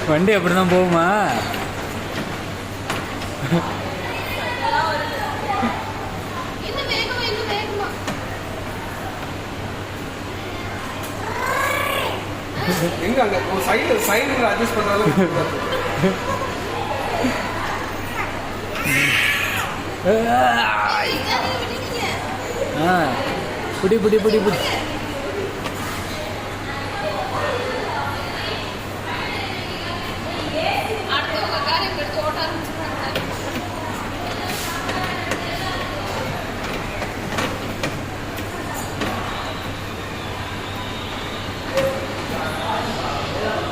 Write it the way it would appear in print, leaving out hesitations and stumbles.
வண்டி அப்படிதான் போகுமா? எங்க அங்க சைடுல அட்ஜஸ்ட் பண்றாலும் புடி புடி புடி புடி